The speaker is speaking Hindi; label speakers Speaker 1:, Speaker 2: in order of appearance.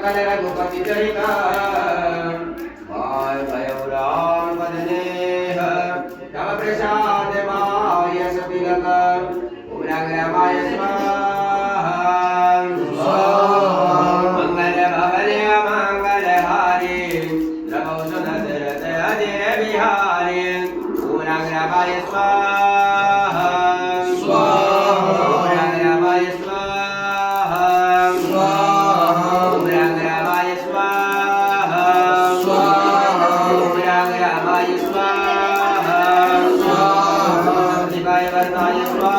Speaker 1: सकल रघुपति चरिता माय भयो राम बदनेह तव प्रसाद माय सतिलक उग्रग्रमाय स्वाहा मंगल भवने मंगल हारे प्रभु सुनदरत अजय बिहारी उग्रग्रमाय स्वाहा उग्रग्रमाय स्वाहा उग्रग्रमाय स्वाहा उग्रग्रमाय स्वाहा शिवाय वरदाय स्वाहा